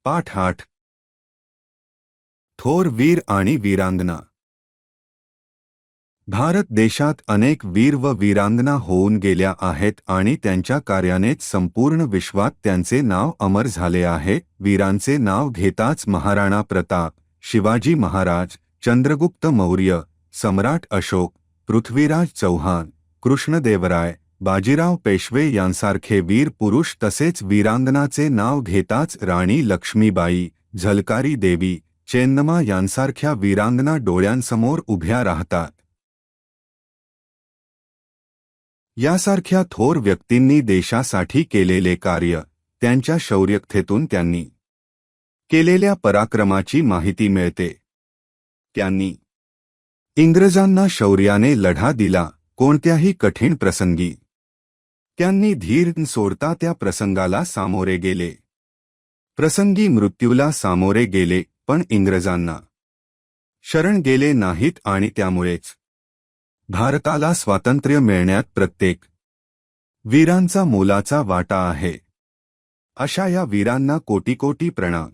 पाठ 8. थोर वीर आणि वीरांगना. भारत देशात अनेक वीर व वीरांगना होऊन गेल्या आहेत आणि त्यांच्या कार्यानेच संपूर्ण विश्वात त्यांचे नाव अमर झाले आहे. वीरांचे नाव घेताच महाराणा प्रताप, शिवाजी महाराज, चंद्रगुप्त मौर्य, सम्राट अशोक, पृथ्वीराज चौहान, कृष्णदेवराय, बाजीराव पेशवे यांसारखे वीर पुरुष तसेच वीरांगनाचे नाव घेताच राणी लक्ष्मीबाई, झलकारी देवी, चेन्नम्मा यांसारख्या वीरांगना डोळ्यांसमोर उभ्या राहतात. यासारख्या थोर व्यक्तींनी देशासाठी केलेले कार्य, त्यांच्या शौर्यकथेतून त्यांनी केलेल्या पराक्रमाची माहिती मिळते. त्यांनी इंग्रजांना शौर्याने लढा दिला, कोणत्याही कठीण प्रसंगी त्यांनी धीर न सोडता त्या प्रसंगाला सामोरे गेले. प्रसंगी मृत्यूला सामोरे गेले, पण इंग्रजांना शरण गेले नाहीत आणि त्यामुळेच भारताला स्वातंत्र्य मिळण्यात प्रत्येक वीरांचा मोलाचा वाटा आहे. अशा या वीरांना कोटी कोटी प्रणाम.